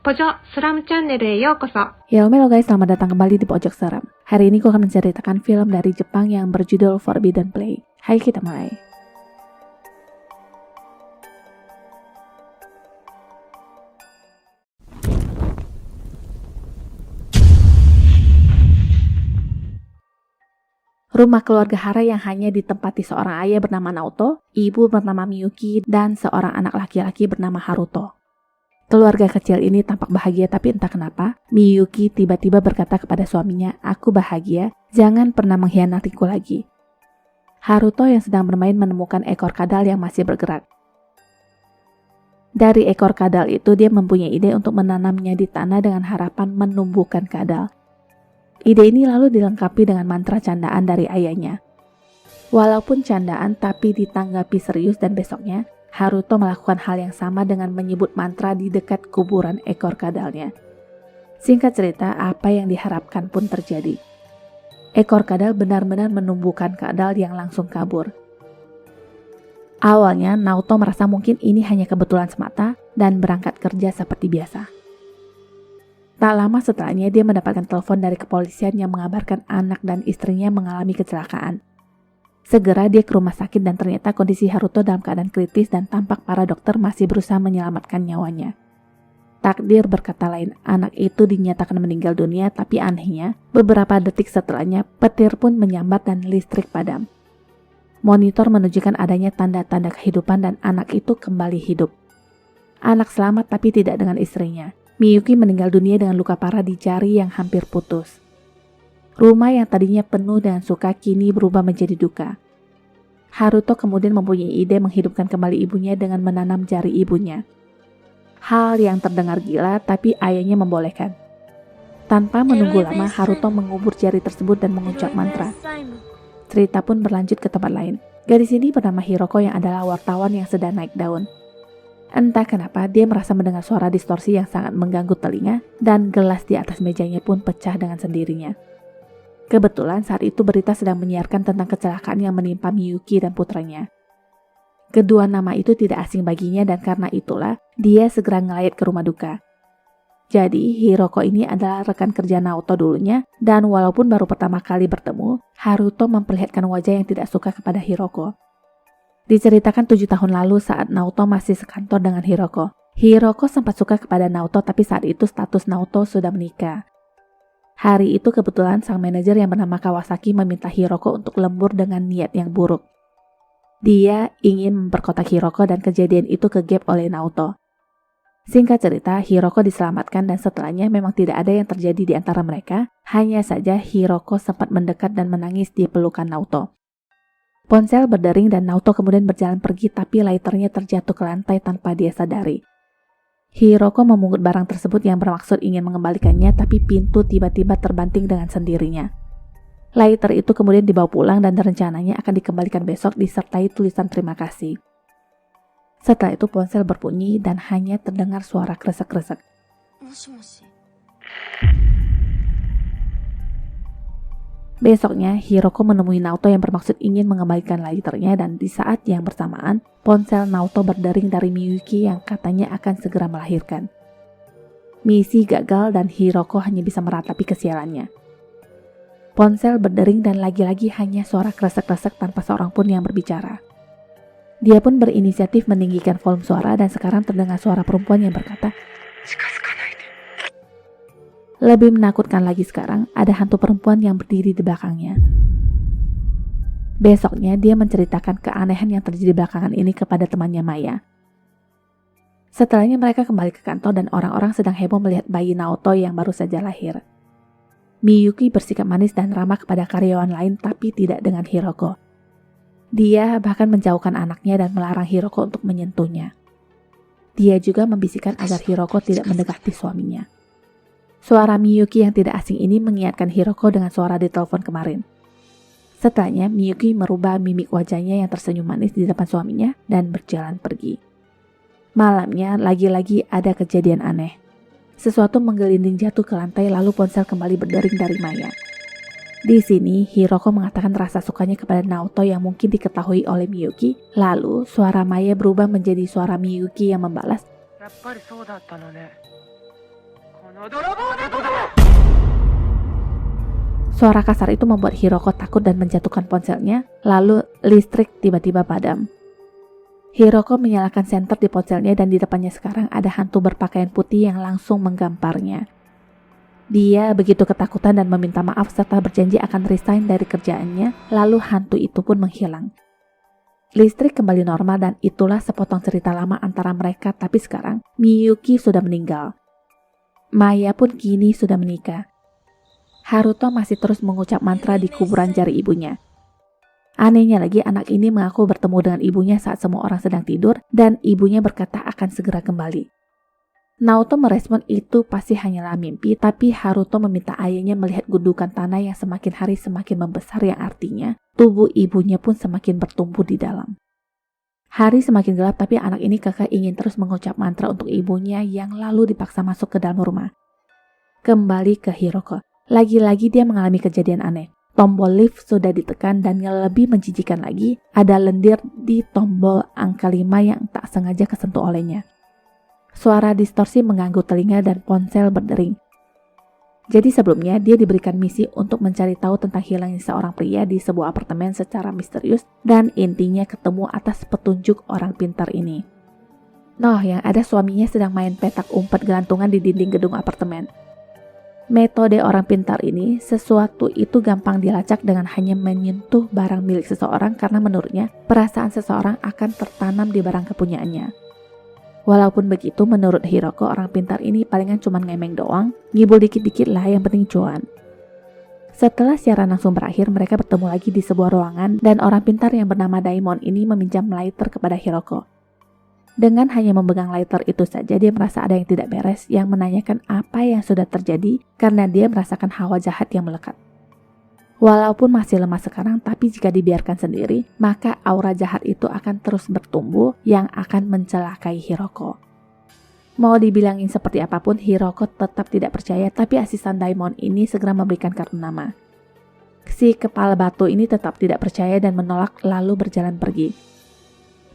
Pojok Seram Channel Yokoso. Halo guys, selamat datang kembali di Pojok Seram. Hari ini aku akan menceritakan film dari Jepang yang berjudul Forbidden Play. Hai, kita mulai. Rumah keluarga Hara yang hanya ditempati seorang ayah bernama Naoto, ibu bernama Miyuki, dan seorang anak laki-laki bernama Haruto. Keluarga kecil ini tampak bahagia, tapi entah kenapa, Miyuki tiba-tiba berkata kepada suaminya, "Aku bahagia, jangan pernah mengkhianatiku lagi." Haruto yang sedang bermain menemukan ekor kadal yang masih bergerak. Dari ekor kadal itu, dia mempunyai ide untuk menanamnya di tanah dengan harapan menumbuhkan kadal. Ide ini lalu dilengkapi dengan mantra candaan dari ayahnya. Walaupun candaan, tapi ditanggapi serius dan besoknya, Haruto melakukan hal yang sama dengan menyebut mantra di dekat kuburan ekor kadalnya. Singkat cerita, apa yang diharapkan pun terjadi. Ekor kadal benar-benar menumbuhkan kadal yang langsung kabur. Awalnya, Naoto merasa mungkin ini hanya kebetulan semata dan berangkat kerja seperti biasa. Tak lama setelahnya, dia mendapatkan telepon dari kepolisian yang mengabarkan anak dan istrinya mengalami kecelakaan. Segera dia ke rumah sakit dan ternyata kondisi Haruto dalam keadaan kritis dan tampak para dokter masih berusaha menyelamatkan nyawanya. Takdir berkata lain, anak itu dinyatakan meninggal dunia, tapi anehnya, beberapa detik setelahnya petir pun menyambar dan listrik padam. Monitor menunjukkan adanya tanda-tanda kehidupan dan anak itu kembali hidup. Anak selamat tapi tidak dengan istrinya. Miyuki meninggal dunia dengan luka parah di jari yang hampir putus. Rumah yang tadinya penuh dengan suka kini berubah menjadi duka. Haruto kemudian mempunyai ide menghidupkan kembali ibunya dengan menanam jari ibunya. Hal yang terdengar gila, tapi ayahnya membolehkan. Tanpa menunggu lama, Haruto mengubur jari tersebut dan mengucap mantra. Cerita pun berlanjut ke tempat lain. Gadis ini bernama Hiroko yang adalah wartawan yang sedang naik daun. Entah kenapa, dia merasa mendengar suara distorsi yang sangat mengganggu telinga dan gelas di atas mejanya pun pecah dengan sendirinya. Kebetulan saat itu berita sedang menyiarkan tentang kecelakaan yang menimpa Miyuki dan putranya. Kedua nama itu tidak asing baginya dan karena itulah dia segera ngelayat ke rumah duka. Jadi Hiroko ini adalah rekan kerja Naoto dulunya dan walaupun baru pertama kali bertemu, Haruto memperlihatkan wajah yang tidak suka kepada Hiroko. Diceritakan 7 tahun lalu saat Naoto masih sekantor dengan Hiroko. Hiroko sempat suka kepada Naoto tapi saat itu status Naoto sudah menikah. Hari itu kebetulan sang manajer yang bernama Kawasaki meminta Hiroko untuk lembur dengan niat yang buruk. Dia ingin memperkotak Hiroko dan kejadian itu kegap oleh Naoto. Singkat cerita, Hiroko diselamatkan dan setelahnya memang tidak ada yang terjadi di antara mereka, hanya saja Hiroko sempat mendekat dan menangis di pelukan Naoto. Ponsel berdering dan Naoto kemudian berjalan pergi tapi lighternya terjatuh ke lantai tanpa dia sadari. Hiroko memungut barang tersebut yang bermaksud ingin mengembalikannya, tapi pintu tiba-tiba terbanting dengan sendirinya. Lighter itu kemudian dibawa pulang dan rencananya akan dikembalikan besok disertai tulisan terima kasih. Setelah itu ponsel berbunyi dan hanya terdengar suara kresek-kresek. Besoknya, Hiroko menemui Naoto yang bermaksud ingin mengembalikan lighternya dan di saat yang bersamaan, ponsel Naoto berdering dari Miyuki yang katanya akan segera melahirkan. Misi gagal dan Hiroko hanya bisa meratapi kesialannya. Ponsel berdering dan lagi-lagi hanya suara kresek-kresek tanpa seorang pun yang berbicara. Dia pun berinisiatif meninggikan volume suara dan sekarang terdengar suara perempuan yang berkata, lebih menakutkan lagi sekarang, ada hantu perempuan yang berdiri di belakangnya. Besoknya, dia menceritakan keanehan yang terjadi belakangan ini kepada temannya Maya. Setelahnya mereka kembali ke kantor dan orang-orang sedang heboh melihat bayi Naoto yang baru saja lahir. Miyuki bersikap manis dan ramah kepada karyawan lain tapi tidak dengan Hiroko. Dia bahkan menjauhkan anaknya dan melarang Hiroko untuk menyentuhnya. Dia juga membisikkan agar Hiroko tidak mendekati suaminya. Suara Miyuki yang tidak asing ini mengingatkan Hiroko dengan suara di telepon kemarin. Setelahnya, Miyuki merubah mimik wajahnya yang tersenyum manis di depan suaminya dan berjalan pergi. Malamnya, lagi-lagi ada kejadian aneh. Sesuatu menggelinding jatuh ke lantai lalu ponsel kembali berdering dari Maya. Di sini, Hiroko mengatakan rasa sukanya kepada Naoto yang mungkin diketahui oleh Miyuki. Lalu, suara Maya berubah menjadi suara Miyuki yang membalas, Suara kasar itu membuat Hiroko takut dan menjatuhkan ponselnya, lalu listrik tiba-tiba padam. Hiroko menyalakan senter di ponselnya dan di depannya sekarang ada hantu berpakaian putih yang langsung menggamparnya. Dia begitu ketakutan dan meminta maaf serta berjanji akan resign dari kerjaannya, lalu hantu itu pun menghilang. Listrik kembali normal dan itulah sepotong cerita lama antara mereka, tapi sekarang Miyuki sudah meninggal. Maya pun kini sudah menikah. Haruto masih terus mengucap mantra di kuburan jari ibunya. Anehnya lagi, anak ini mengaku bertemu dengan ibunya saat semua orang sedang tidur dan ibunya berkata akan segera kembali. Naoto merespon itu pasti hanyalah mimpi, tapi Haruto meminta ayahnya melihat gundukan tanah yang semakin hari semakin membesar, yang artinya tubuh ibunya pun semakin bertumbuh di dalam. Hari semakin gelap, tapi anak ini kekeh ingin terus mengucap mantra untuk ibunya yang lalu dipaksa masuk ke dalam rumah. Kembali ke Hiroko. Lagi-lagi dia mengalami kejadian aneh. Tombol lift sudah ditekan dan yang lebih menjijikan lagi, ada lendir di tombol angka 5 yang tak sengaja kesentuh olehnya. Suara distorsi mengganggu telinga dan ponsel berdering. Jadi sebelumnya dia diberikan misi untuk mencari tahu tentang hilangnya seorang pria di sebuah apartemen secara misterius dan intinya ketemu atas petunjuk orang pintar ini. Noh, yang ada suaminya sedang main petak umpet gelantungan di dinding gedung apartemen. Metode orang pintar ini, sesuatu itu gampang dilacak dengan hanya menyentuh barang milik seseorang karena menurutnya perasaan seseorang akan tertanam di barang kepunyaannya. Walaupun begitu, menurut Hiroko, orang pintar ini palingan cuma ngemeng doang, ngibul dikit-dikit lah, yang penting cuan. Setelah siaran langsung berakhir, mereka bertemu lagi di sebuah ruangan dan orang pintar yang bernama Daimon ini meminjam lighter kepada Hiroko. Dengan hanya memegang lighter itu saja, dia merasa ada yang tidak beres, yang menanyakan apa yang sudah terjadi karena dia merasakan hawa jahat yang melekat. Walaupun masih lemah sekarang, tapi jika dibiarkan sendiri, maka aura jahat itu akan terus bertumbuh yang akan mencelakai Hiroko. Mau dibilangin seperti apapun, Hiroko tetap tidak percaya, tapi asisten Daimon ini segera memberikan kartu nama. Si kepala batu ini tetap tidak percaya dan menolak lalu berjalan pergi.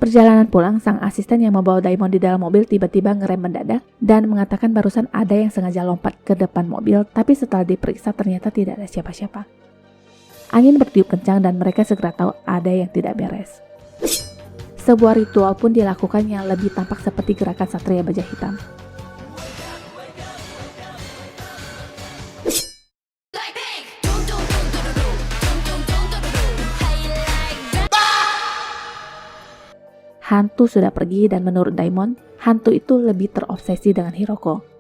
Perjalanan pulang, sang asisten yang membawa Daimon di dalam mobil tiba-tiba ngerem mendadak dan mengatakan barusan ada yang sengaja lompat ke depan mobil, tapi setelah diperiksa ternyata tidak ada siapa-siapa. Angin bertiup kencang dan mereka segera tahu ada yang tidak beres. Sebuah ritual pun dilakukan yang lebih tampak seperti gerakan satria baja hitam. Hantu sudah pergi dan menurut Daimon, hantu itu lebih terobsesi dengan Hiroko.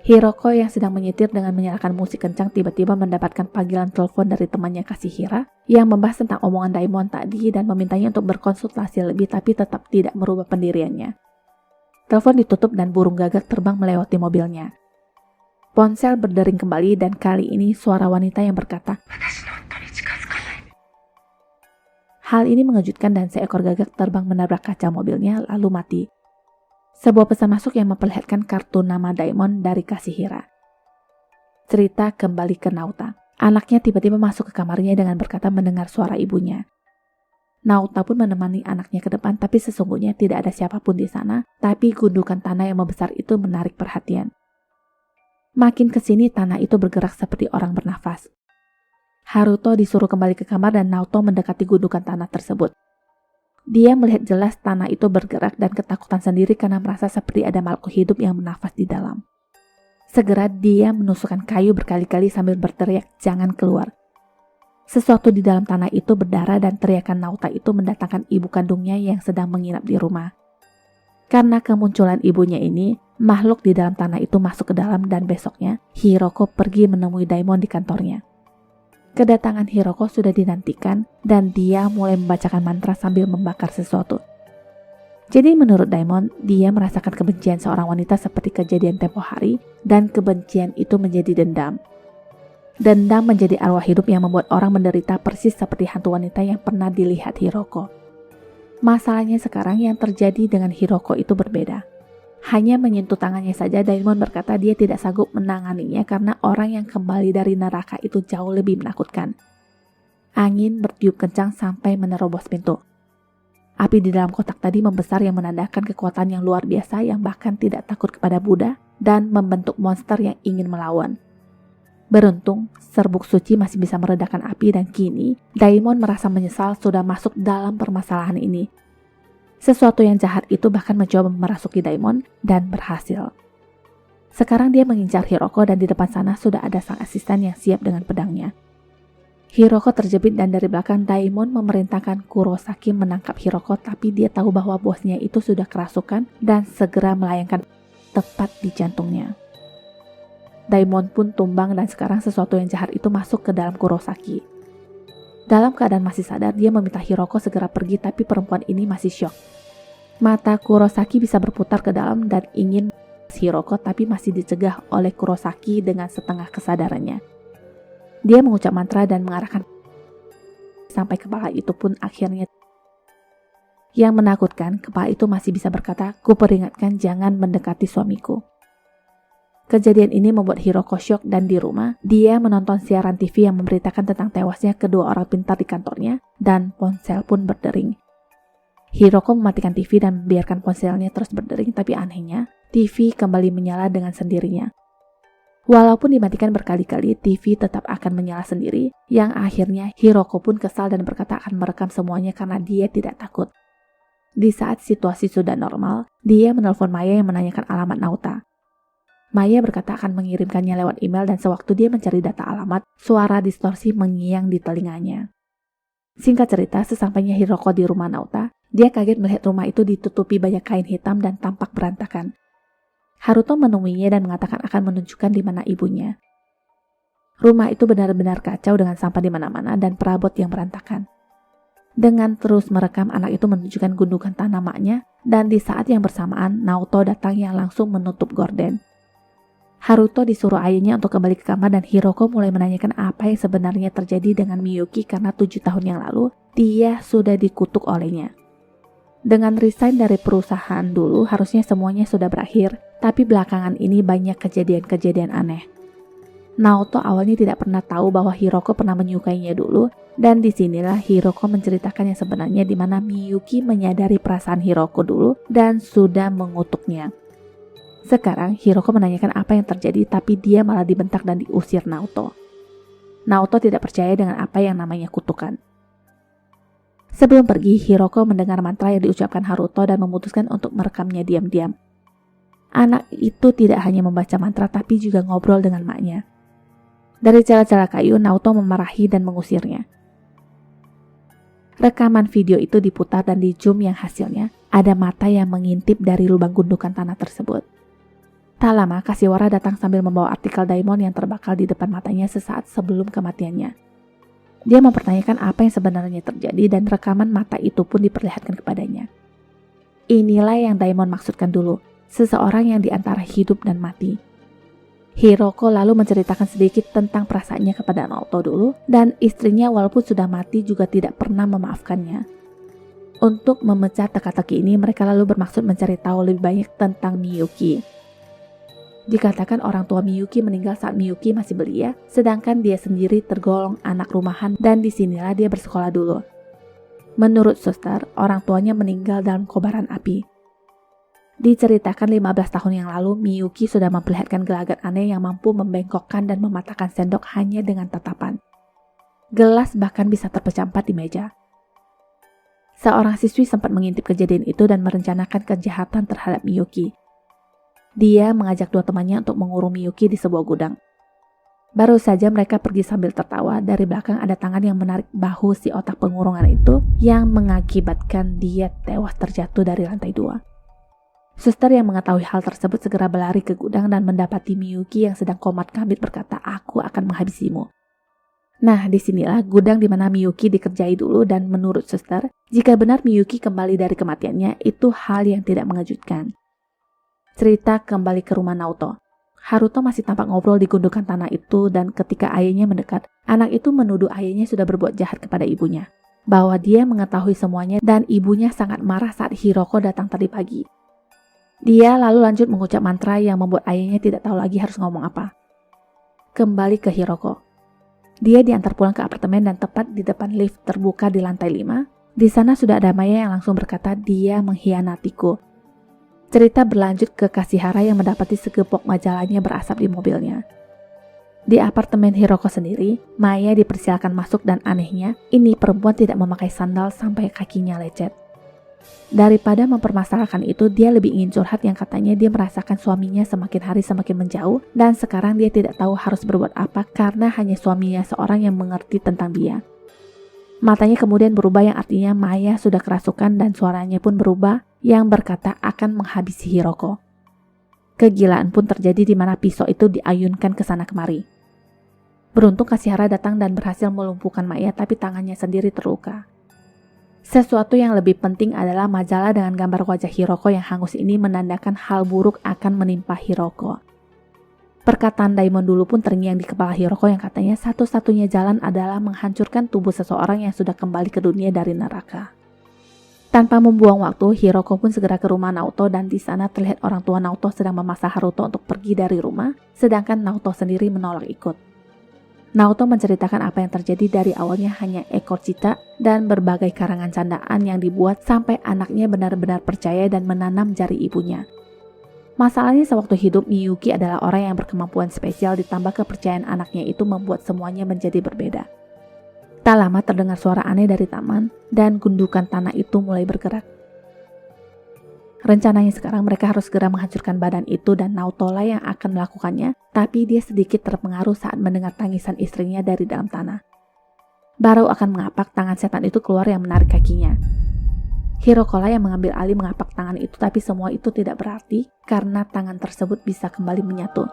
Hiroko yang sedang menyetir dengan menyalakan musik kencang tiba-tiba mendapatkan panggilan telepon dari temannya Kasihira yang membahas tentang omongan Daimon tadi dan memintanya untuk berkonsultasi lebih tapi tetap tidak merubah pendiriannya. Telepon ditutup dan burung gagak terbang melewati mobilnya. Ponsel berdering kembali dan kali ini suara wanita yang berkata, hal ini mengejutkan dan seekor gagak terbang menabrak kaca mobilnya lalu mati. Sebuah pesan masuk yang memperlihatkan kartu nama Daimon dari Kasihira. Cerita kembali ke Naota. Anaknya tiba-tiba masuk ke kamarnya dengan berkata mendengar suara ibunya. Naota pun menemani anaknya ke depan, tapi sesungguhnya tidak ada siapapun di sana, tapi gundukan tanah yang membesar itu menarik perhatian. Makin kesini tanah itu bergerak seperti orang bernafas. Haruto disuruh kembali ke kamar dan Naoto mendekati gundukan tanah tersebut. Dia melihat jelas tanah itu bergerak dan ketakutan sendiri karena merasa seperti ada makhluk hidup yang bernafas di dalam. Segera dia menusukkan kayu berkali-kali sambil berteriak, jangan keluar. Sesuatu di dalam tanah itu berdarah dan teriakan Naota itu mendatangkan ibu kandungnya yang sedang menginap di rumah. Karena kemunculan ibunya ini, makhluk di dalam tanah itu masuk ke dalam dan besoknya Hiroko pergi menemui Daimon di kantornya. Kedatangan Hiroko sudah dinantikan dan dia mulai membacakan mantra sambil membakar sesuatu. Jadi menurut Daimon, dia merasakan kebencian seorang wanita seperti kejadian tempo hari dan kebencian itu menjadi dendam. Dendam menjadi arwah hidup yang membuat orang menderita persis seperti hantu wanita yang pernah dilihat Hiroko. Masalahnya sekarang yang terjadi dengan Hiroko itu berbeda. Hanya menyentuh tangannya saja, Daimon berkata dia tidak sanggup menanganinya karena orang yang kembali dari neraka itu jauh lebih menakutkan. Angin bertiup kencang sampai menerobos pintu. Api di dalam kotak tadi membesar yang menandakan kekuatan yang luar biasa yang bahkan tidak takut kepada Buddha dan membentuk monster yang ingin melawan. Beruntung, serbuk suci masih bisa meredakan api dan kini Daimon merasa menyesal sudah masuk dalam permasalahan ini. Sesuatu yang jahat itu bahkan mencoba merasuki Daimon dan berhasil. Sekarang dia mengincar Hiroko dan di depan sana sudah ada sang asisten yang siap dengan pedangnya. Hiroko terjepit dan dari belakang Daimon memerintahkan Kurosaki menangkap Hiroko, tapi dia tahu bahwa bosnya itu sudah kerasukan dan segera melayangkan tepat di jantungnya. Daimon pun tumbang dan sekarang sesuatu yang jahat itu masuk ke dalam Kurosaki. Dalam keadaan masih sadar, dia meminta Hiroko segera pergi tapi perempuan ini masih syok. Mata Kurosaki bisa berputar ke dalam dan ingin Hiroko tapi masih dicegah oleh Kurosaki dengan setengah kesadarannya. Dia mengucap mantra dan mengarahkan sampai kepala itu pun akhirnya. Yang menakutkan, kepala itu masih bisa berkata, "Kuperingatkan jangan mendekati suamiku." Kejadian ini membuat Hiroko syok dan di rumah, dia menonton siaran TV yang memberitakan tentang tewasnya kedua orang pintar di kantornya dan ponsel pun berdering. Hiroko mematikan TV dan membiarkan ponselnya terus berdering, tapi anehnya, TV kembali menyala dengan sendirinya. Walaupun dimatikan berkali-kali, TV tetap akan menyala sendiri, yang akhirnya Hiroko pun kesal dan berkata akan merekam semuanya karena dia tidak takut. Di saat situasi sudah normal, dia menelpon Maya yang menanyakan alamat Naota. Maya berkata akan mengirimkannya lewat email dan sewaktu dia mencari data alamat, suara distorsi mengiang di telinganya. Singkat cerita, sesampainya Hiroko di rumah Naota, dia kaget melihat rumah itu ditutupi banyak kain hitam dan tampak berantakan. Haruto menemuinya dan mengatakan akan menunjukkan di mana ibunya. Rumah itu benar-benar kacau dengan sampah di mana-mana dan perabot yang berantakan. Dengan terus merekam, anak itu menunjukkan gundukan tanah maknya dan di saat yang bersamaan, Naoto datang yang langsung menutup gorden. Haruto disuruh ayahnya untuk kembali ke kamar dan Hiroko mulai menanyakan apa yang sebenarnya terjadi dengan Miyuki karena 7 tahun yang lalu dia sudah dikutuk olehnya. Dengan resign dari perusahaan dulu harusnya semuanya sudah berakhir, tapi belakangan ini banyak kejadian-kejadian aneh. Naoto awalnya tidak pernah tahu bahwa Hiroko pernah menyukainya dulu dan disinilah Hiroko menceritakan yang sebenarnya di mana Miyuki menyadari perasaan Hiroko dulu dan sudah mengutuknya. Sekarang Hiroko menanyakan apa yang terjadi tapi dia malah dibentak dan diusir Naoto. Naoto tidak percaya dengan apa yang namanya kutukan. Sebelum pergi, Hiroko mendengar mantra yang diucapkan Haruto dan memutuskan untuk merekamnya diam-diam. Anak itu tidak hanya membaca mantra tapi juga ngobrol dengan maknya. Dari celah-celah kayu, Naoto memarahi dan mengusirnya. Rekaman video itu diputar dan di zoom yang hasilnya ada mata yang mengintip dari lubang gundukan tanah tersebut. Tak lama, Kashiwara datang sambil membawa artikel Daimon yang terbakar di depan matanya sesaat sebelum kematiannya. Dia mempertanyakan apa yang sebenarnya terjadi dan rekaman mata itu pun diperlihatkan kepadanya. Inilah yang Daimon maksudkan dulu, seseorang yang diantara hidup dan mati. Hiroko lalu menceritakan sedikit tentang perasaannya kepada Naoto dulu dan istrinya walaupun sudah mati juga tidak pernah memaafkannya. Untuk memecah teka-teki ini, mereka lalu bermaksud mencari tahu lebih banyak tentang Miyuki. Dikatakan orang tua Miyuki meninggal saat Miyuki masih belia, sedangkan dia sendiri tergolong anak rumahan dan disinilah dia bersekolah dulu. Menurut suster, orang tuanya meninggal dalam kobaran api. Diceritakan 15 tahun yang lalu, Miyuki sudah memperlihatkan gelagat aneh yang mampu membengkokkan dan mematahkan sendok hanya dengan tatapan. Gelas bahkan bisa terpecah 4 di meja. Seorang siswi sempat mengintip kejadian itu dan merencanakan kejahatan terhadap Miyuki. Dia mengajak 2 temannya untuk mengurung Miyuki di sebuah gudang. Baru saja mereka pergi sambil tertawa, dari belakang ada tangan yang menarik bahu si otak pengurungan itu yang mengakibatkan dia tewas terjatuh dari lantai 2. Suster yang mengetahui hal tersebut segera berlari ke gudang dan mendapati Miyuki yang sedang komat kamit berkata, "Aku akan menghabisimu." Nah, disinilah gudang di mana Miyuki dikerjai dulu dan menurut suster, jika benar Miyuki kembali dari kematiannya, itu hal yang tidak mengejutkan. Cerita kembali ke rumah Naoto. Haruto masih tampak ngobrol di gundukan tanah itu dan ketika ayahnya mendekat, anak itu menuduh ayahnya sudah berbuat jahat kepada ibunya. Bahwa dia mengetahui semuanya dan ibunya sangat marah saat Hiroko datang tadi pagi. Dia lalu lanjut mengucap mantra yang membuat ayahnya tidak tahu lagi harus ngomong apa. Kembali ke Hiroko. Dia diantar pulang ke apartemen dan tepat di depan lift terbuka di lantai 5. Di sana sudah ada Maya yang langsung berkata dia mengkhianatiku. Cerita berlanjut ke Kashihara yang mendapati segepok majalahnya berasap di mobilnya. Di apartemen Hiroko sendiri, Maya dipersilakan masuk dan anehnya, ini perempuan tidak memakai sandal sampai kakinya lecet. Daripada mempermasalahkan itu, dia lebih ingin curhat yang katanya dia merasakan suaminya semakin hari semakin menjauh dan sekarang dia tidak tahu harus berbuat apa karena hanya suaminya seorang yang mengerti tentang dia. Matanya kemudian berubah yang artinya Maya sudah kerasukan dan suaranya pun berubah yang berkata akan menghabisi Hiroko. Kegilaan pun terjadi di mana pisau itu diayunkan ke sana kemari. Beruntung Kashihara datang dan berhasil melumpuhkan Maya tapi tangannya sendiri terluka. Sesuatu yang lebih penting adalah majalah dengan gambar wajah Hiroko yang hangus ini menandakan hal buruk akan menimpa Hiroko. Perkataan Daimon dulu pun terngiang di kepala Hiroko yang katanya satu-satunya jalan adalah menghancurkan tubuh seseorang yang sudah kembali ke dunia dari neraka. Tanpa membuang waktu, Hiroko pun segera ke rumah Naoto dan di sana terlihat orang tua Naoto sedang memaksa Haruto untuk pergi dari rumah, sedangkan Naoto sendiri menolak ikut. Naoto menceritakan apa yang terjadi dari awalnya hanya ekor cita dan berbagai karangan candaan yang dibuat sampai anaknya benar-benar percaya dan menanam jari ibunya. Masalahnya sewaktu hidup Miyuki adalah orang yang berkemampuan spesial ditambah kepercayaan anaknya itu membuat semuanya menjadi berbeda. Tak lama terdengar suara aneh dari taman dan gundukan tanah itu mulai bergerak. Rencananya sekarang mereka harus segera menghancurkan badan itu dan Naoto lah yang akan melakukannya, tapi dia sedikit terpengaruh saat mendengar tangisan istrinya dari dalam tanah. Baru akan mengapak, tangan setan itu keluar yang menarik kakinya. Hiroko lah yang mengambil alih mengapak tangan itu, tapi semua itu tidak berarti karena tangan tersebut bisa kembali menyatu.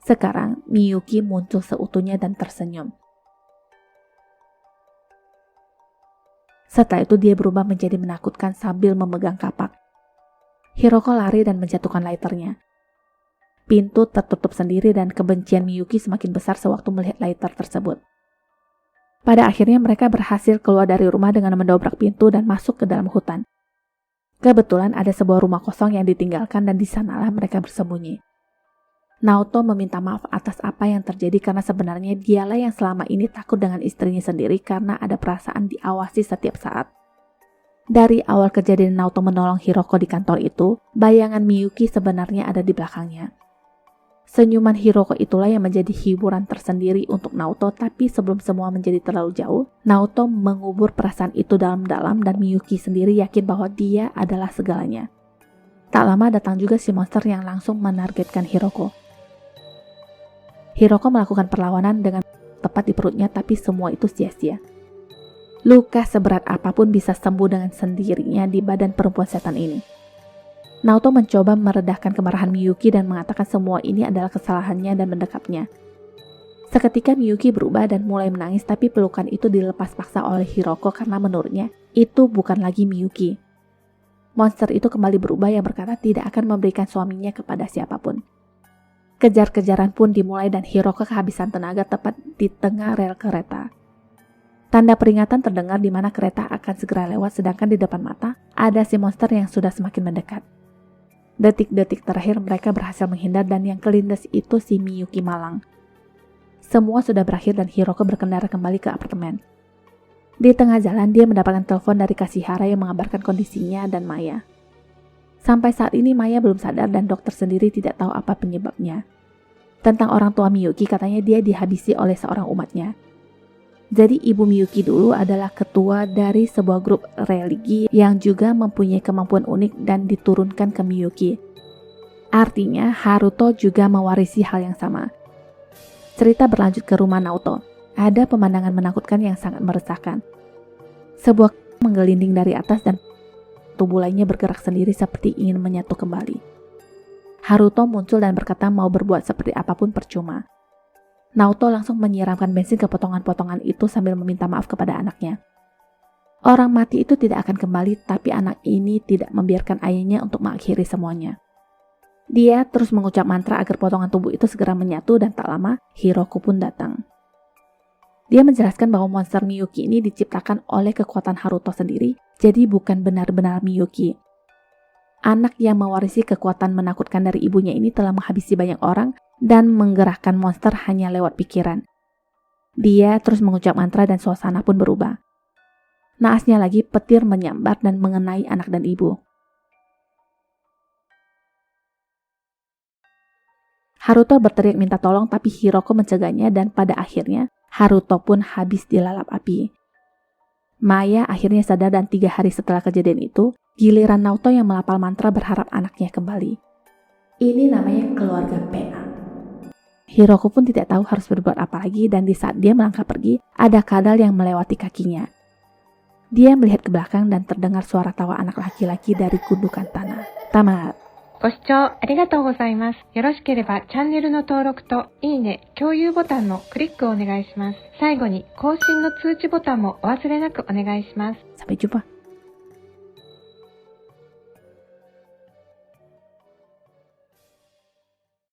Sekarang Miyuki muncul seutuhnya dan tersenyum. Setelah itu dia berubah menjadi menakutkan sambil memegang kapak. Hiroko lari dan menjatuhkan lighternya. Pintu tertutup sendiri dan kebencian Miyuki semakin besar sewaktu melihat lighter tersebut. Pada akhirnya mereka berhasil keluar dari rumah dengan mendobrak pintu dan masuk ke dalam hutan. Kebetulan ada sebuah rumah kosong yang ditinggalkan dan di sanalah mereka bersembunyi. Naoto meminta maaf atas apa yang terjadi karena sebenarnya dialah yang selama ini takut dengan istrinya sendiri karena ada perasaan diawasi setiap saat. Dari awal kejadian Naoto menolong Hiroko di kantor itu, bayangan Miyuki sebenarnya ada di belakangnya. Senyuman Hiroko itulah yang menjadi hiburan tersendiri untuk Naoto, tapi sebelum semua menjadi terlalu jauh, Naoto mengubur perasaan itu dalam-dalam dan Miyuki sendiri yakin bahwa dia adalah segalanya. Tak lama datang juga si monster yang langsung menargetkan Hiroko. Hiroko melakukan perlawanan dengan tepat di perutnya, tapi semua itu sia-sia. Luka seberat apapun bisa sembuh dengan sendirinya di badan perempuan setan ini. Naoto mencoba meredahkan kemarahan Miyuki dan mengatakan semua ini adalah kesalahannya dan mendekapnya. Seketika Miyuki berubah dan mulai menangis, tapi pelukan itu dilepas paksa oleh Hiroko karena menurutnya itu bukan lagi Miyuki. Monster itu kembali berubah yang berkata tidak akan memberikan suaminya kepada siapapun. Kejar-kejaran pun dimulai dan Hiroko kehabisan tenaga tepat di tengah rel kereta. Tanda peringatan terdengar di mana kereta akan segera lewat, sedangkan di depan mata ada si monster yang sudah semakin mendekat. Detik-detik terakhir mereka berhasil menghindar dan yang kelindes itu si Miyuki malang. Semua sudah berakhir dan Hiroko berkendara kembali ke apartemen. Di tengah jalan dia mendapatkan telepon dari Kashihara yang mengabarkan kondisinya dan Maya. Sampai saat ini Maya belum sadar dan dokter sendiri tidak tahu apa penyebabnya. Tentang orang tua Miyuki, katanya dia dihabisi oleh seorang umatnya. Jadi ibu Miyuki dulu adalah ketua dari sebuah grup religi yang juga mempunyai kemampuan unik dan diturunkan ke Miyuki. Artinya Haruto juga mewarisi hal yang sama. Cerita berlanjut ke rumah Naoto. Ada pemandangan menakutkan yang sangat meresahkan. Sebuah menggelinding dari atas dan tubuh lainnya bergerak sendiri seperti ingin menyatu kembali. Haruto muncul dan berkata mau berbuat seperti apapun percuma. Naoto langsung menyiramkan bensin ke potongan-potongan itu sambil meminta maaf kepada anaknya. Orang mati itu tidak akan kembali, tapi anak ini tidak membiarkan ayahnya untuk mengakhiri semuanya. Dia terus mengucap mantra agar potongan tubuh itu segera menyatu dan tak lama Hiroko pun datang. Dia menjelaskan bahwa monster Miyuki ini diciptakan oleh kekuatan Haruto sendiri, jadi bukan benar-benar Miyuki. Anak yang mewarisi kekuatan menakutkan dari ibunya ini telah menghabisi banyak orang dan menggerakkan monster hanya lewat pikiran. Dia terus mengucap mantra dan suasana pun berubah. Naasnya lagi, petir menyambar dan mengenai anak dan ibu. Haruto berteriak minta tolong, tapi Hiroko mencegahnya dan pada akhirnya Haruto pun habis dilalap api. Maya akhirnya sadar dan 3 hari setelah kejadian itu, giliran Naoto yang melafal mantra berharap anaknya kembali. Ini namanya keluarga PA. Hiroko pun tidak tahu harus berbuat apa lagi dan di saat dia melangkah pergi, ada kadal yang melewati kakinya. Dia melihat ke belakang dan terdengar suara tawa anak laki-laki dari gundukan tanah. Tamat. ご視聴ありがとうございます。よろしければチャンネルの登録といいね、共有ボタンのクリックをお願いします。最後に更新の通知ボタンもお忘れなくお願いします。Sampai jumpa.